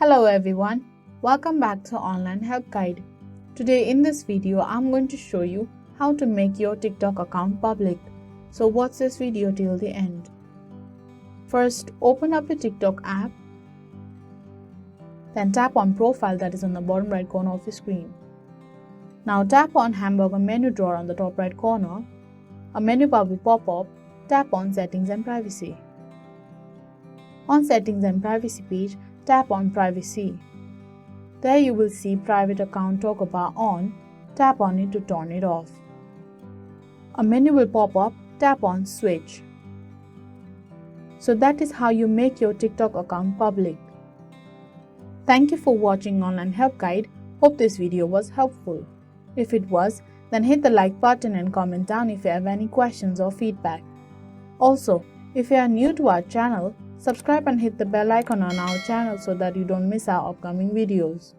Hello everyone, welcome back to Online Help Guide. Today in this video, I'm going to show you how to make your TikTok account public. So watch this video till the end. First, open up the TikTok app. Then tap on Profile that is on the bottom right corner of your screen. Now tap on Hamburger menu drawer on the top right corner. A menu bar will pop up. Tap on Settings and Privacy. On Settings and Privacy page, tap on Privacy. There you will see Private Account Toggle bar on. Tap on it to turn it off. A menu will pop up. Tap on Switch. So that is how you make your TikTok account public. Thank you for watching Online Help Guide. Hope this video was helpful. If it was, then hit the like button and comment down if you have any questions or feedback. Also, if you are new to our channel, subscribe and hit the bell icon on our channel so that you don't miss our upcoming videos.